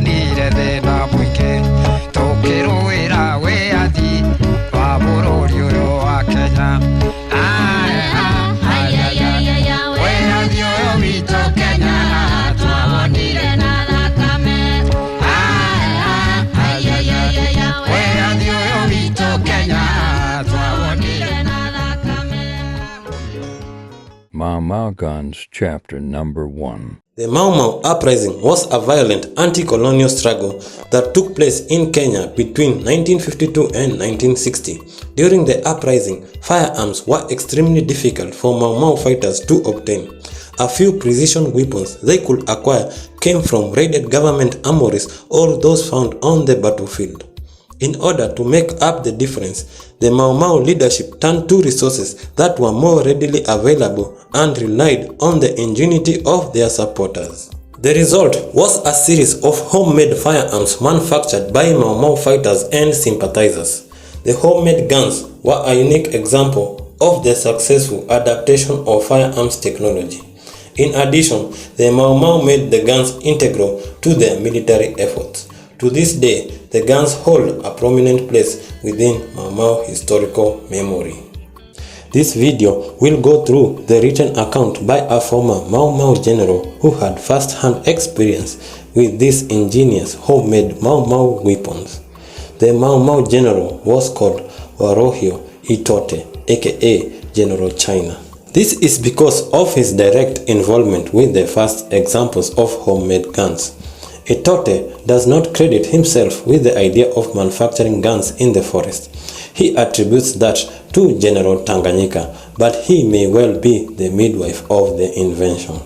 twonire thina muingi tukiruira wiathi wa bururi uyu wa Kenya. Wiathi uyu witu Kenya twawonire na thakame. Wiathi uyu witu Kenya twawonire na thakame. Mau Mau Guns, Chapter Number 1. The Mau Mau Uprising was a violent anti-colonial struggle that took place in Kenya between 1952 and 1960. During the uprising, firearms were extremely difficult for Mau Mau fighters to obtain. A few precision weapons they could acquire came from raided government armories or those found on the battlefield. In order to make up the difference, the Mau Mau leadership turned to resources that were more readily available and relied on the ingenuity of their supporters. The result was a series of homemade firearms manufactured by Mau Mau fighters and sympathizers. The homemade guns were a unique example of the successful adaptation of firearms technology. In addition, the Mau Mau made the guns integral to their military efforts. To this day, the guns hold a prominent place within Mau Mau historical memory. This video will go through the written account by a former Mau Mau general who had first-hand experience with these ingenious homemade Mau Mau weapons. The Mau Mau general was called Waruhiu Itote, aka General China. This is because of his direct involvement with the first examples of homemade guns. Itote does not credit himself with the idea of manufacturing guns in the forest. He attributes that to General Tanganyika, but he may well be the midwife of the invention.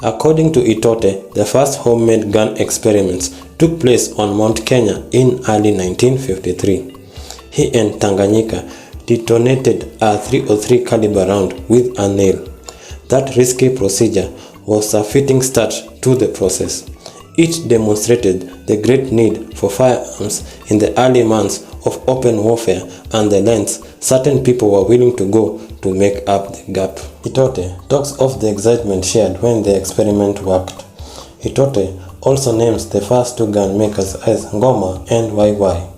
According to Itote, the first homemade gun experiments took place on Mount Kenya in early 1953. He and Tanganyika detonated a .303 caliber round with a nail. That risky procedure was a fitting start to the process. It demonstrated the great need for firearms in the early months of open warfare and the lengths certain people were willing to go to make up the gap. Itote talks of the excitement shared when the experiment worked. Itote also names the first two gun makers as Ngoma and YY.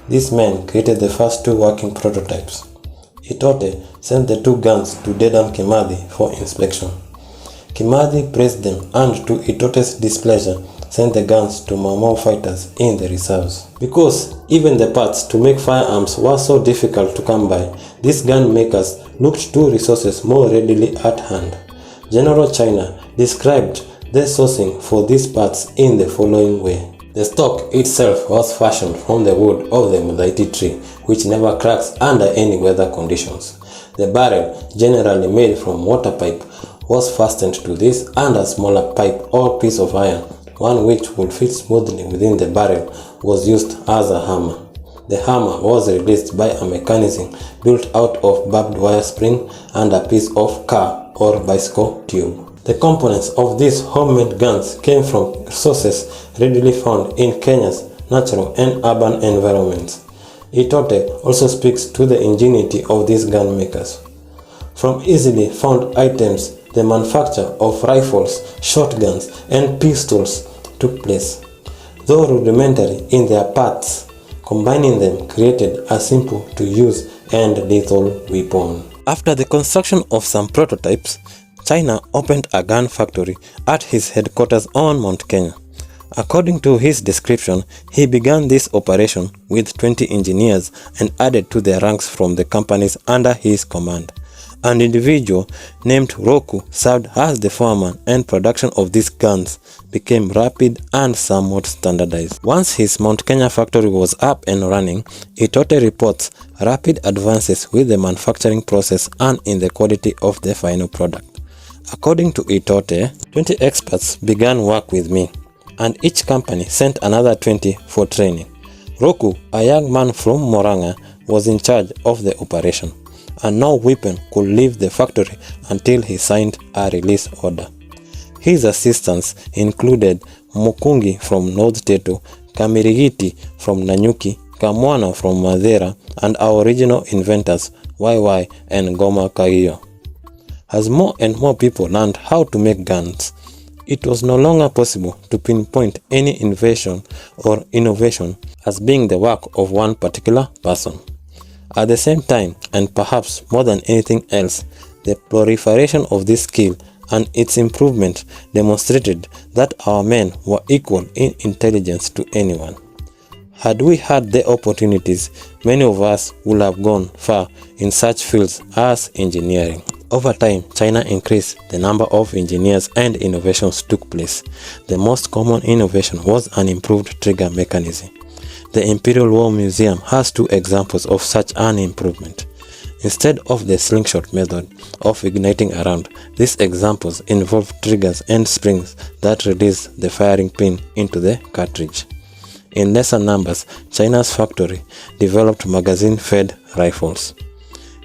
These men created the first two working prototypes. Itote sent the two guns to Dedan Kimathi for inspection. Kimathi praised them and, to Itote's displeasure, sent the guns to Mau Mau fighters in the reserves. Because even the parts to make firearms were so difficult to come by, these gun makers looked to resources more readily at hand. General China described the sourcing for these parts in the following way. The stock itself was fashioned from the wood of the mulaiti tree, which never cracks under any weather conditions. The barrel, generally made from water pipe, was fastened to this and a smaller pipe or piece of iron, one which would fit smoothly within the barrel, was used as a hammer. The hammer was released by a mechanism built out of barbed wire spring and a piece of car or bicycle tube. The components of these homemade guns came from sources readily found in Kenya's natural and urban environments. Itote also speaks to the ingenuity of these gun makers. From easily found items, the manufacture of rifles, shotguns, and pistols took place. Though rudimentary in their parts, combining them created a simple to use and lethal weapon. After the construction of some prototypes, China opened a gun factory at his headquarters on Mount Kenya. According to his description, he began this operation with 20 engineers and added to their ranks from the companies under his command. An individual named Roku served as the foreman, and production of these guns became rapid and somewhat standardized. Once his Mount Kenya factory was up and running, Itote reports rapid advances with the manufacturing process and in the quality of the final product. According to Itote, 20 experts began work with me, and each company sent another 20 for training. Roku, a young man from Moranga, was in charge of the operation, and no weapon could leave the factory until he signed a release order. His assistants included Mukungi from North Teto, Kamirigiti from Nanyuki, Kamwana from Madeira, and our original inventors YY and Goma Kagio. As more and more people learned how to make guns, It was no longer possible to pinpoint any invention or innovation as being the work of one particular person. At the same time, and perhaps more than anything else, the proliferation of this skill and its improvement demonstrated that our men were equal in intelligence to anyone. Had we had the opportunities, many of us would have gone far in such fields as engineering. Over time, China increased the number of engineers and innovations took place. The most common innovation was an improved trigger mechanism. The Imperial War Museum has two examples of such an improvement. Instead of the slingshot method of igniting a round, these examples involve triggers and springs that release the firing pin into the cartridge. In lesser numbers, China's factory developed magazine-fed rifles.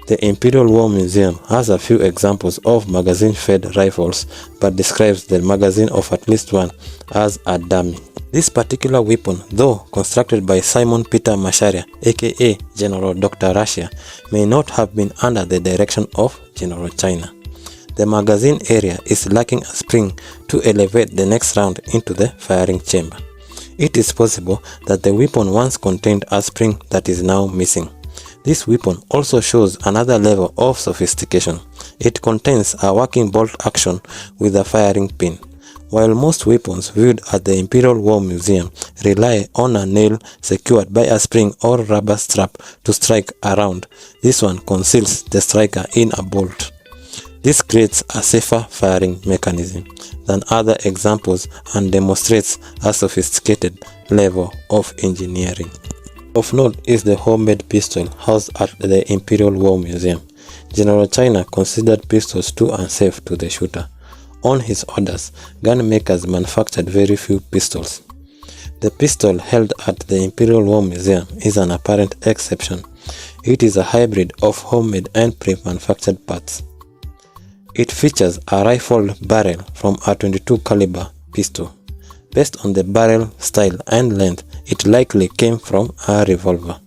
The Imperial War Museum has a few examples of magazine-fed rifles, but describes the magazine of at least one as a dummy. This particular weapon, though constructed by Simon Peter Masharia, aka General Dr. Russia, may not have been under the direction of General China. The magazine area is lacking a spring to elevate the next round into the firing chamber. It is possible that the weapon once contained a spring that is now missing. This weapon also shows another level of sophistication. It contains a working bolt action with a firing pin. While most weapons viewed at the Imperial War Museum rely on a nail secured by a spring or rubber strap to strike a round, this one conceals the striker in a bolt. This creates a safer firing mechanism than other examples and demonstrates a sophisticated level of engineering. Of note is the homemade pistol housed at the Imperial War Museum. General China considered pistols too unsafe to the shooter. On his orders, gun makers manufactured very few pistols. The pistol held at the Imperial War Museum is an apparent exception. It is a hybrid of homemade and pre-manufactured parts. It features a rifled barrel from a .22 caliber pistol. Based on the barrel style and length, it likely came from a revolver.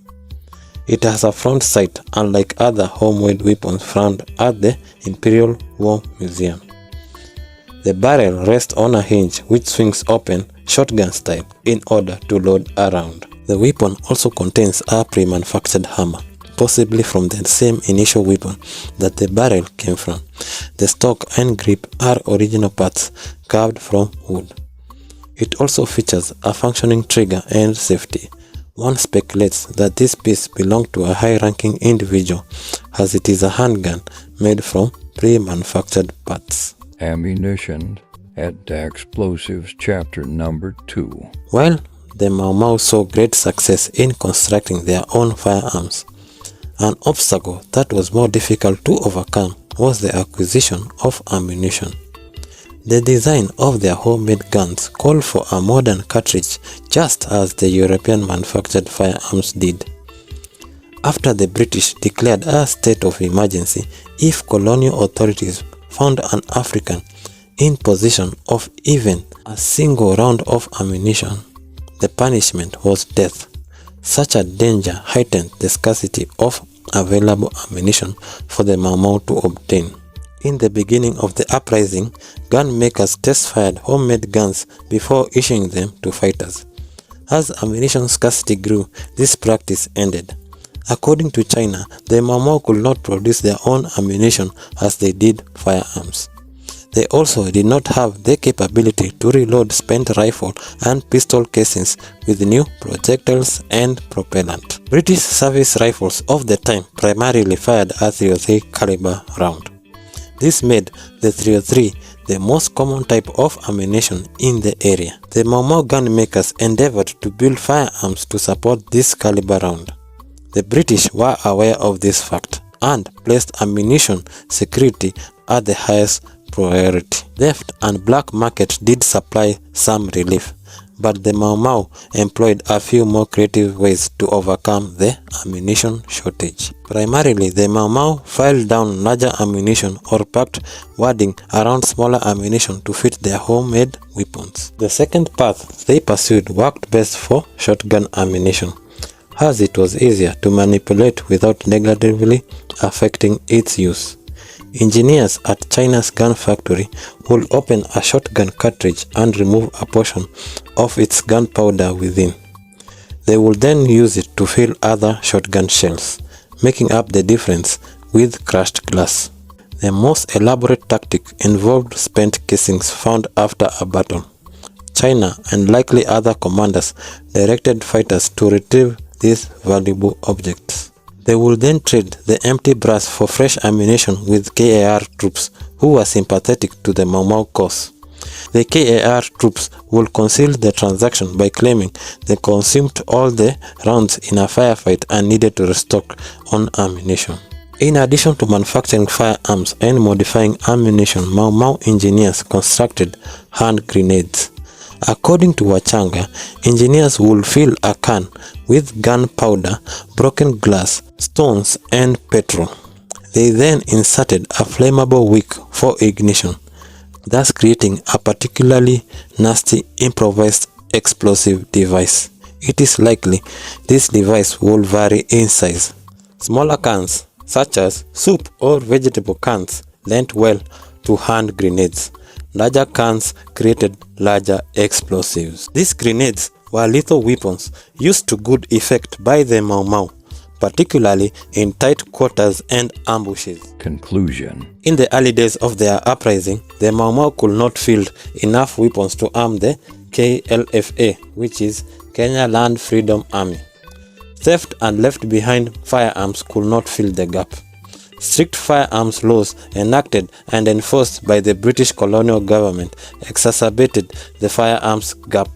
It has a front sight, unlike other homemade weapons found at the Imperial War Museum. The barrel rests on a hinge which swings open shotgun style in order to load a round. The weapon also contains a pre-manufactured hammer, possibly from the same initial weapon that the barrel came from. The stock and grip are original parts carved from wood. It also features a functioning trigger and safety. One speculates that this piece belonged to a high-ranking individual, as it is a handgun made from pre-manufactured parts. Ammunition at the Explosives Chapter Number 2. While the Mau Mau saw great success in constructing their own firearms, an obstacle that was more difficult to overcome was the acquisition of ammunition. The design of their homemade guns called for a modern cartridge, just as the European manufactured firearms did. After the British declared a state of emergency, if colonial authorities found an African in possession of even a single round of ammunition, the punishment was death. Such a danger heightened the scarcity of available ammunition for the Mau Mau to obtain. In the beginning of the uprising, gun makers test-fired homemade guns before issuing them to fighters. As ammunition scarcity grew, this practice ended. According to China, the Mau Mau could not produce their own ammunition as they did firearms. They also did not have the capability to reload spent rifle and pistol casings with new projectiles and propellant. British service rifles of the time primarily fired a .303 caliber round. This made the .303 the most common type of ammunition in the area. The Mau Mau gun makers endeavored to build firearms to support this caliber round. The British were aware of this fact and placed ammunition security at the highest priority. Theft and black market did supply some relief, but the Mau Mau employed a few more creative ways to overcome the ammunition shortage. Primarily, the Mau Mau filed down larger ammunition or packed wording around smaller ammunition to fit their homemade weapons. The second path they pursued worked best for shotgun ammunition, as it was easier to manipulate without negatively affecting its use. Engineers at China's gun factory will open a shotgun cartridge and remove a portion of its gunpowder within. They will then use it to fill other shotgun shells, making up the difference with crushed glass. The most elaborate tactic involved spent casings found after a battle. China and likely other commanders directed fighters to retrieve these valuable objects. They would then trade the empty brass for fresh ammunition with KAR troops who were sympathetic to the Mau Mau cause. The KAR troops will conceal the transaction by claiming they consumed all the rounds in a firefight and needed to restock on ammunition. In addition to manufacturing firearms and modifying ammunition, Mau Mau engineers constructed hand grenades. According to Wachanga, engineers would fill a can with gunpowder, broken glass, stones, and petrol. They then inserted a flammable wick for ignition, thus creating a particularly nasty improvised explosive device. It is likely this device will vary in size. Smaller cans, such as soup or vegetable cans, lent well to hand grenades. Larger cans created larger explosives. These grenades were lethal weapons used to good effect by the Mau Mau, particularly in tight quarters and ambushes. Conclusion. In the early days of their uprising, the Mau Mau could not field enough weapons to arm the KLFA, which is Kenya Land Freedom Army. Theft and left behind firearms could not fill the gap. Strict firearms laws enacted and enforced by the British colonial government exacerbated the firearms gap.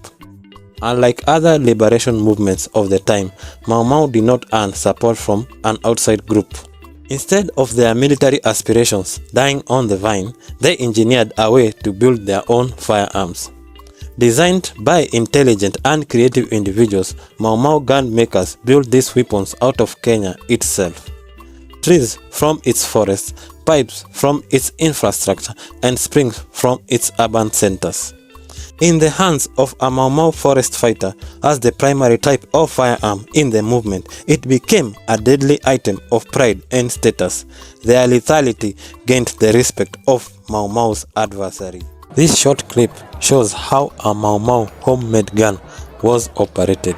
Unlike other liberation movements of the time, Mau Mau did not earn support from an outside group. Instead of their military aspirations dying on the vine, they engineered a way to build their own firearms. Designed by intelligent and creative individuals, Mau Mau gun makers built these weapons out of Kenya itself. Trees from its forests, pipes from its infrastructure, and springs from its urban centers. In the hands of a Mau Mau forest fighter as the primary type of firearm in the movement, it became a deadly item of pride and status. Their lethality gained the respect of Mau Mau's adversary. This short clip shows how a Mau Mau homemade gun was operated.